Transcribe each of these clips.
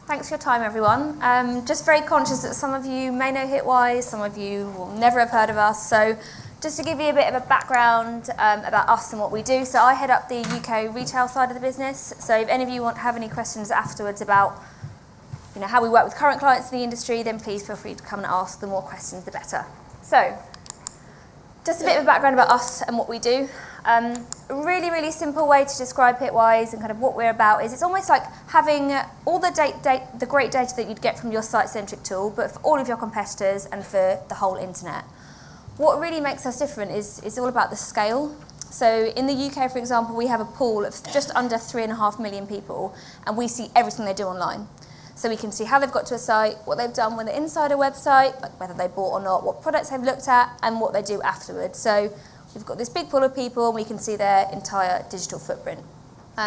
Thanks for your time, everyone. Just very conscious that some of you may know Hitwise, some of you will never have heard of us. So just to give you a bit of a background about us and what we do. So I head up the UK retail side of the business. So if any of you have any questions afterwards about how we work with current clients in the industry, then please feel free to come and ask. The more questions, the better. So just a bit of a background about us and what we do. A really, really simple way to describe Hitwise and kind of what we're about is it's almost like having all the great data that you'd get from your site-centric tool, but for all of your competitors and for the whole internet. What really makes us different is all about the scale. So in the UK, for example, we have a pool of just under 3.5 million people, and we see everything they do online. So we can see how they've got to a site, what they've done when they're inside a website, like whether they bought or not, what products they've looked at, and what they do afterwards. So we've got this big pool of people, and we can see their entire digital footprint.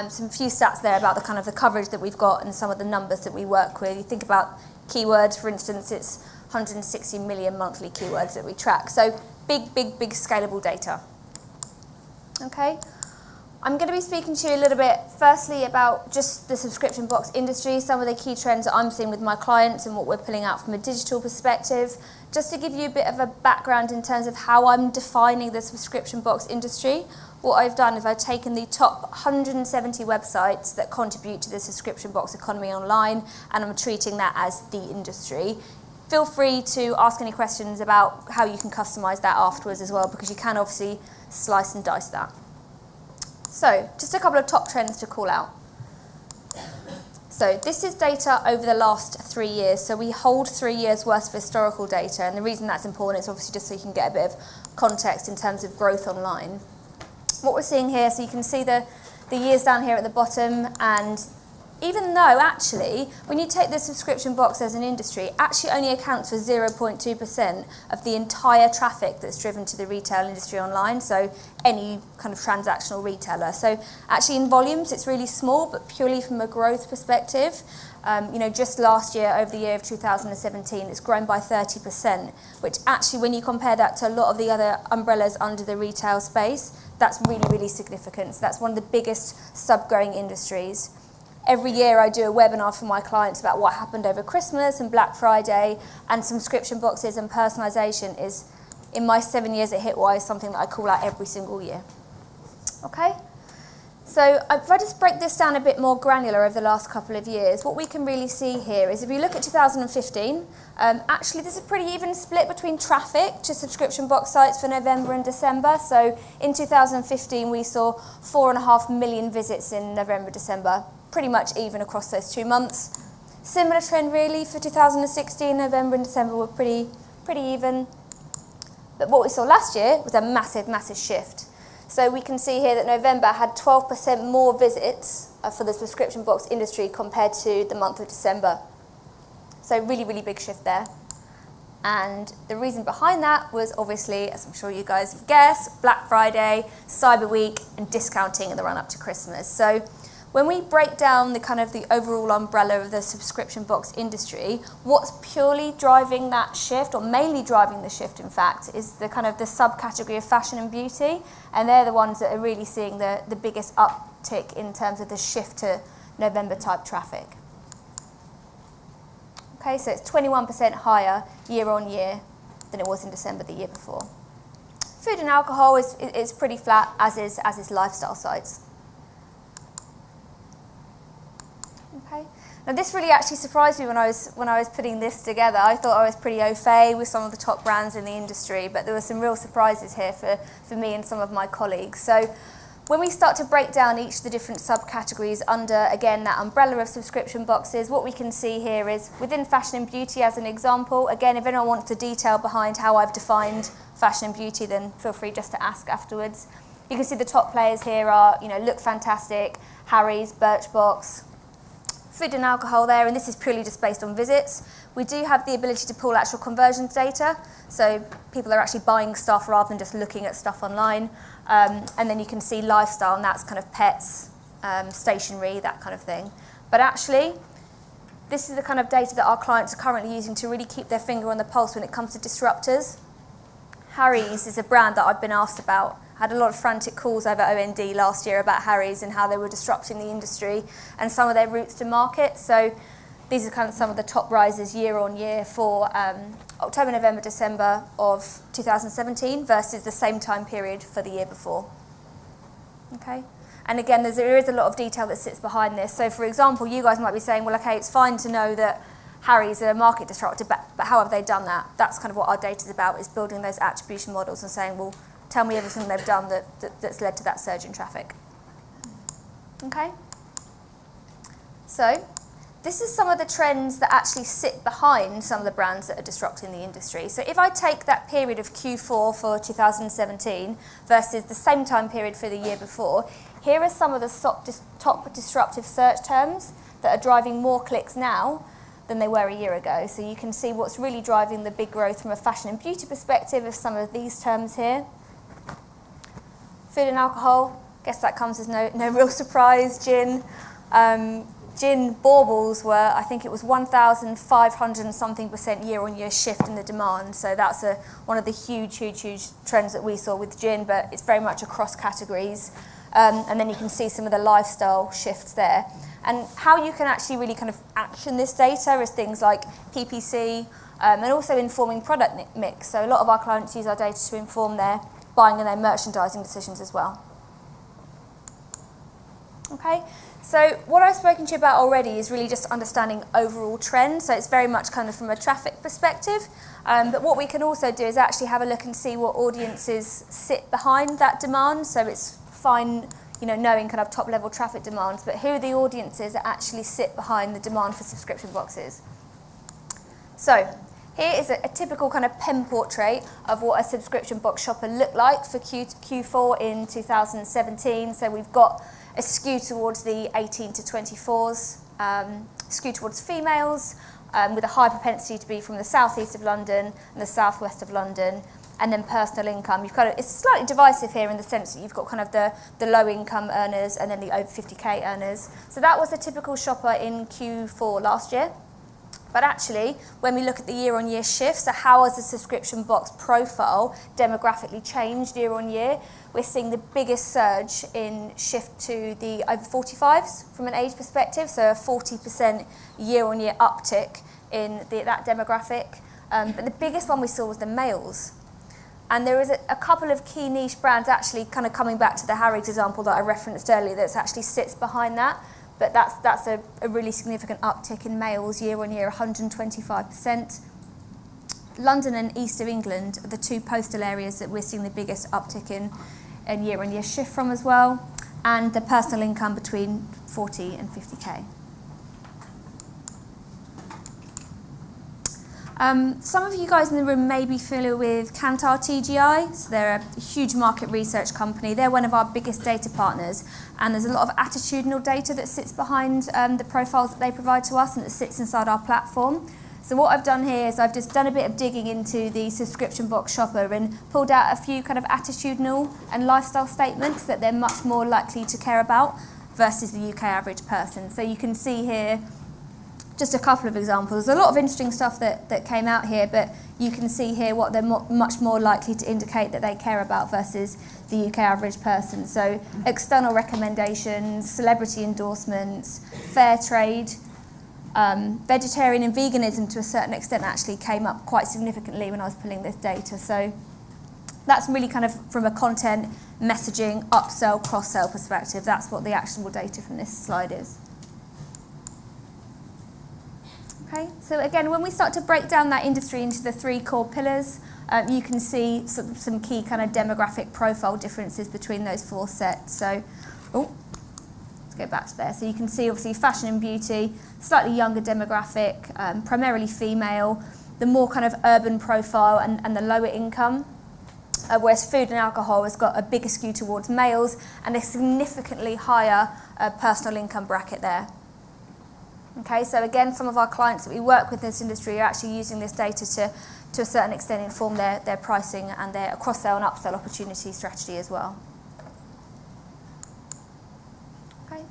Some few stats there about the coverage that we've got and some of the numbers that we work with. You think about keywords, for instance, it's 160 million monthly keywords that we track. So big scalable data. Okay. I'm going to be speaking to you a little bit, firstly, about just the subscription box industry, some of the key trends that I'm seeing with my clients and what we're pulling out from a digital perspective, just to give you a bit of a background in terms of how I'm defining the subscription box industry. What I've done is I've taken the top 170 websites that contribute to the subscription box economy online, and I'm treating that as the industry. Feel free to ask any questions about how you can customize that afterwards as well, because you can obviously slice and dice that. So, just a couple of top trends to call out. So, this is data over the last 3 years. So, we hold 3 years worth of historical data, and the reason that's important is obviously just so you can get a bit of context in terms of growth online. What we're seeing here, so you can see the years down here at the bottom, and even though actually, when you take the subscription box as an industry, it actually only accounts for 0.2% of the entire traffic that's driven to the retail industry online, so any kind of transactional retailer. So actually in volumes, it's really small, but purely from a growth perspective, just last year, over the year of 2017, it's grown by 30%, which actually, when you compare that to a lot of the other umbrellas under the retail space, that's really, really significant. So that's one of the biggest sub-growing industries. Every year I do a webinar for my clients about what happened over Christmas and Black Friday, and subscription boxes and personalisation is, in my 7 years at Hitwise, something that I call out every single year. Okay? So if I just break this down a bit more granular over the last couple of years, what we can really see here is if you look at 2015, actually there's a pretty even split between traffic to subscription box sites for November and December. So in 2015 we saw 4.5 million visits in November, December, pretty much even across those 2 months. Similar trend really for 2016, November and December were pretty even. But what we saw last year was a massive shift. So we can see here that November had 12% more visits for the subscription box industry compared to the month of December. So really big shift there. And the reason behind that was obviously, as I'm sure you guys have guessed, Black Friday, Cyber Week, and discounting in the run up to Christmas. So when we break down the overall umbrella of the subscription box industry, what's purely driving that shift, or mainly driving the shift in fact, is the subcategory of fashion and beauty, and they're the ones that are really seeing the biggest uptick in terms of the shift to November type traffic. Okay, so it's 21% higher year on year than it was in December the year before. Food and alcohol is pretty flat, as is lifestyle sites. Okay. Now this really actually surprised me when I was putting this together. I thought I was pretty au fait with some of the top brands in the industry, but there were some real surprises here for me and some of my colleagues. So when we start to break down each of the different subcategories under, again, that umbrella of subscription boxes, what we can see here is within fashion and beauty as an example. Again, if anyone wants the detail behind how I've defined fashion and beauty, then feel free just to ask afterwards. You can see the top players here are, Look Fantastic, Harry's, Birchbox. Food and alcohol there, and this is purely just based on visits. We do have the ability to pull actual conversions data, so people are actually buying stuff rather than just looking at stuff online. And then you can see lifestyle, and that's kind of pets, stationery, that kind of thing. But actually, this is the kind of data that our clients are currently using to really keep their finger on the pulse when it comes to disruptors. Harry's is a brand that I've been asked about. I had a lot of frantic calls over OND last year about Harry's and how they were disrupting the industry and some of their routes to market. So these are kind of some of the top rises year on year for October, November, December of 2017 versus the same time period for the year before. Okay, and again, there is a lot of detail that sits behind this. So for example, you guys might be saying, well, okay, it's fine to know that Harry's a market disruptor, but how have they done that? That's kind of what our data is about, is building those attribution models and saying, well, tell me everything they've done that's led to that surge in traffic. Okay, so this is some of the trends that actually sit behind some of the brands that are disrupting the industry. So if I take that period of Q4 for 2017 versus the same time period for the year before, here are some of the top disruptive search terms that are driving more clicks now than they were a year ago. So you can see what's really driving the big growth from a fashion and beauty perspective of some of these terms here. Food and alcohol, guess that comes as no real surprise. Gin. Gin baubles were, I think it was 1,500 and something % year-on-year shift in the demand. So that's one of the huge trends that we saw with gin, but it's very much across categories. And then you can see some of the lifestyle shifts there. And how you can actually really kind of action this data is things like PPC and also informing product mix. So a lot of our clients use our data to inform their buying and their merchandising decisions as well. Okay. So what I've spoken to you about already is really just understanding overall trends. So it's very much kind of from a traffic perspective. But what we can also do is actually have a look and see what audiences sit behind that demand. So it's fine, knowing kind of top level traffic demands, but who are the audiences that actually sit behind the demand for subscription boxes? So here is a typical kind of pen portrait of what a subscription box shopper looked like for Q4 in 2017. So we've got a skew towards the 18 to 24s, skew towards females, with a high propensity to be from the southeast of London and the southwest of London, and then personal income. It's slightly divisive here in the sense that you've got kind of the low income earners and then the over 50k earners. So that was a typical shopper in Q4 last year. But actually, when we look at the year-on-year shift, so how has the subscription box profile demographically changed year-on-year, we're seeing the biggest surge in shift to the over 45s from an age perspective, so a 40% year-on-year uptick in that demographic. But the biggest one we saw was the males. And there is a couple of key niche brands actually kind of coming back to the Harry's example that I referenced earlier that actually sits behind that. But that's a really significant uptick in males year-on-year, 125%. London and East of England are the two postal areas that we're seeing the biggest uptick in year-on-year shift from as well, and the personal income between 40 and 50k. Some of you guys in the room may be familiar with Kantar TGI. So they're a huge market research company. They're one of our biggest data partners, and there's a lot of attitudinal data that sits behind the profiles that they provide to us and that sits inside our platform. So what I've done here is I've just done a bit of digging into the subscription box shopper and pulled out a few kind of attitudinal and lifestyle statements that they're much more likely to care about versus the UK average person. So you can see here just a couple of examples. There's a lot of interesting stuff that came out here, but you can see here what they're much more likely to indicate that they care about versus the UK average person. So external recommendations, celebrity endorsements, fair trade, vegetarian and veganism to a certain extent actually came up quite significantly when I was pulling this data. So that's really kind of from a content, messaging, upsell, cross-sell perspective. That's what the actionable data from this slide is. Okay, so again, when we start to break down that industry into the three core pillars, you can see some key kind of demographic profile differences between those four sets. So, let's go back to there. So you can see obviously fashion and beauty, slightly younger demographic, primarily female, the more kind of urban profile and the lower income. Whereas food and alcohol has got a bigger skew towards males and a significantly higher personal income bracket there. Okay, so again, some of our clients that we work with in this industry are actually using this data to a certain extent inform their pricing and their cross-sell and upsell opportunity strategy as well. Okay.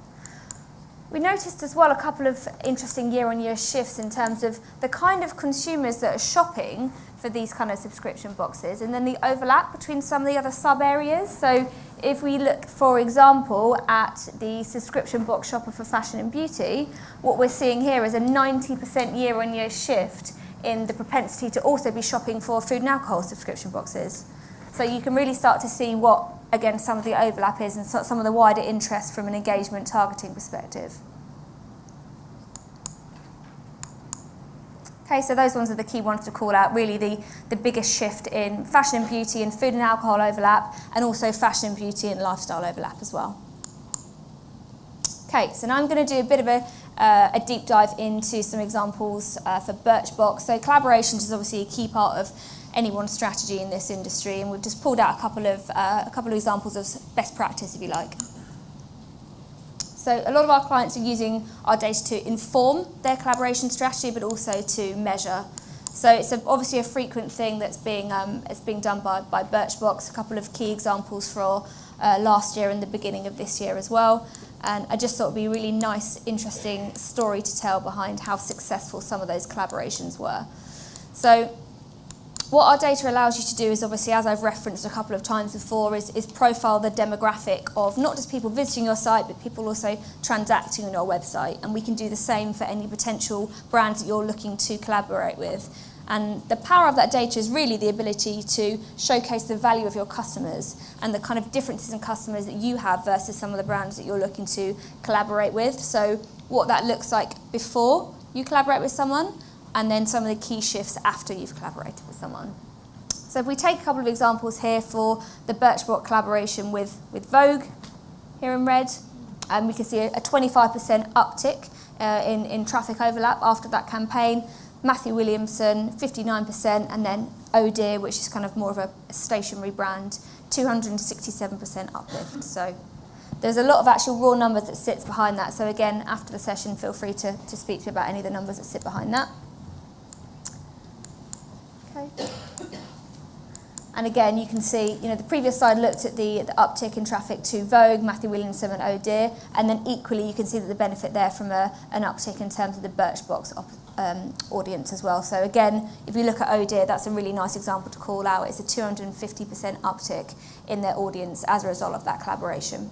We noticed as well a couple of interesting year-on-year shifts in terms of the kind of consumers that are shopping for these kind of subscription boxes, and then the overlap between some of the other sub-areas. So if we look, for example, at the subscription box shopper for fashion and beauty, what we're seeing here is a 90% year-on-year shift in the propensity to also be shopping for food and alcohol subscription boxes. So you can really start to see what, again, some of the overlap is and some of the wider interest from an engagement targeting perspective. Okay, so those ones are the key ones to call out, really the biggest shift in fashion and beauty and food and alcohol overlap, and also fashion and beauty and lifestyle overlap as well. Okay, so now I'm going to do a bit of a deep dive into some examples for Birchbox. So collaborations is obviously a key part of anyone's strategy in this industry, and we've just pulled out a couple of examples of best practice, if you like. So a lot of our clients are using our data to inform their collaboration strategy, but also to measure. So it's obviously a frequent thing that's being done by Birchbox. A couple of key examples for last year and the beginning of this year as well. And I just thought it'd be a really nice, interesting story to tell behind how successful some of those collaborations were. So what our data allows you to do is, obviously, as I've referenced a couple of times before, is profile the demographic of not just people visiting your site, but people also transacting on your website. And we can do the same for any potential brands that you're looking to collaborate with. And the power of that data is really the ability to showcase the value of your customers and the kind of differences in customers that you have versus some of the brands that you're looking to collaborate with. So what that looks like before you collaborate with someone, and then some of the key shifts after you've collaborated with someone. So if we take a couple of examples here for the Birchbox collaboration with Vogue, here in red, we can see a 25% uptick in traffic overlap after that campaign. Matthew Williamson, 59%, and then Oh Dear, which is kind of more of a stationary brand, 267% uplift. So there's a lot of actual raw numbers that sits behind that. So again, after the session, feel free to speak to me about any of the numbers that sit behind that. Okay. And again, you can see, the previous slide looked at the uptick in traffic to Vogue, Matthew Williamson and Oh Dear, and then equally you can see that the benefit there from an uptick in terms of the Birchbox audience as well. So again, if you look at Oh Dear, that's a really nice example to call out. It's a 250% uptick in their audience as a result of that collaboration.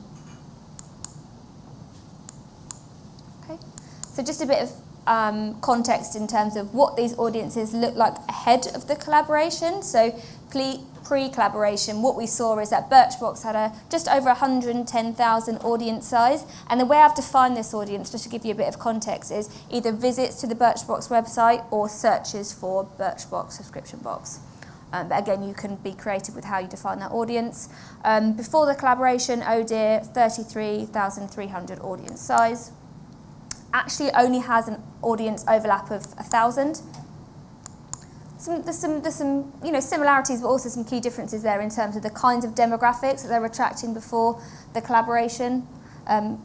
Okay, so just a bit of context in terms of what these audiences look like ahead of the collaboration. So pre-collaboration, what we saw is that Birchbox had just over 110,000 audience size. And the way I've defined this audience, just to give you a bit of context, is either visits to the Birchbox website or searches for Birchbox subscription box. But again, you can be creative with how you define that audience. Before the collaboration, Oh Dear, 33,300 audience size. Actually only has an audience overlap of 1,000. There's some similarities, but also some key differences there in terms of the kinds of demographics that they're attracting before the collaboration,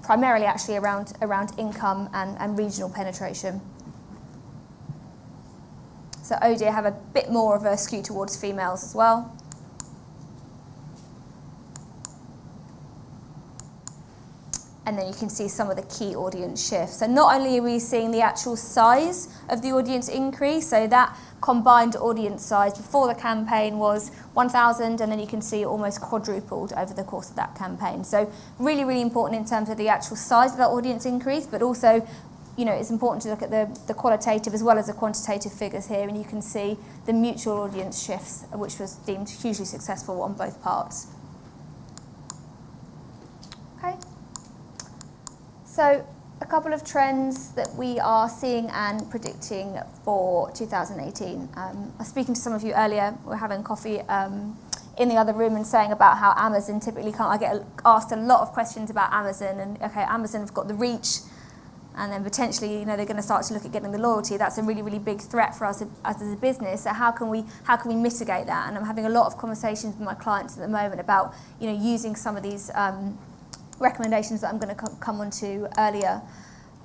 primarily actually around income and regional penetration. So Oh Dear have a bit more of a skew towards females as well. And then you can see some of the key audience shifts. So not only are we seeing the actual size of the audience increase, so that combined audience size before the campaign was 1,000, and then you can see it almost quadrupled over the course of that campaign. So really, really important in terms of the actual size of that audience increase, but also, it's important to look at the qualitative as well as the quantitative figures here, and you can see the mutual audience shifts, which was deemed hugely successful on both parts. Okay. So a couple of trends that we are seeing and predicting for 2018. I was speaking to some of you earlier, we were having coffee in the other room and saying about how Amazon typically can't. I get asked a lot of questions about Amazon, and okay, Amazon have got the reach, and then potentially, they're going to start to look at getting the loyalty. That's a really, really big threat for us as a business. So how can we mitigate that? And I'm having a lot of conversations with my clients at the moment about, using some of these recommendations that I'm going to come on to earlier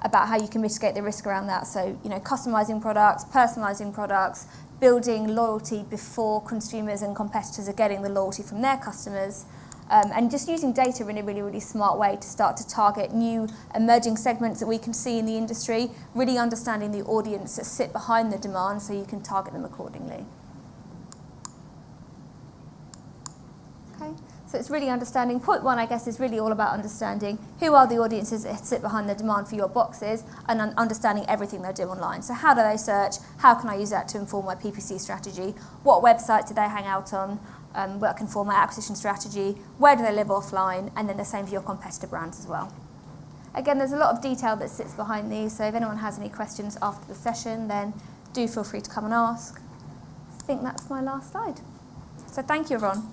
about how you can mitigate the risk around that. So, customizing products, personalizing products, building loyalty before consumers and competitors are getting the loyalty from their customers, and just using data in a really, really smart way to start to target new emerging segments that we can see in the industry, really understanding the audience that sit behind the demand so you can target them accordingly. Okay. So it's really understanding, point one I guess is really all about understanding who are the audiences that sit behind the demand for your boxes and understanding everything they do online. So how do they search, how can I use that to inform my PPC strategy, what website do they hang out on, what can inform my acquisition strategy, where do they live offline, and then the same for your competitor brands as well. Again, there's a lot of detail that sits behind these, so if anyone has any questions after the session, then do feel free to come and ask. I think that's my last slide. So thank you everyone.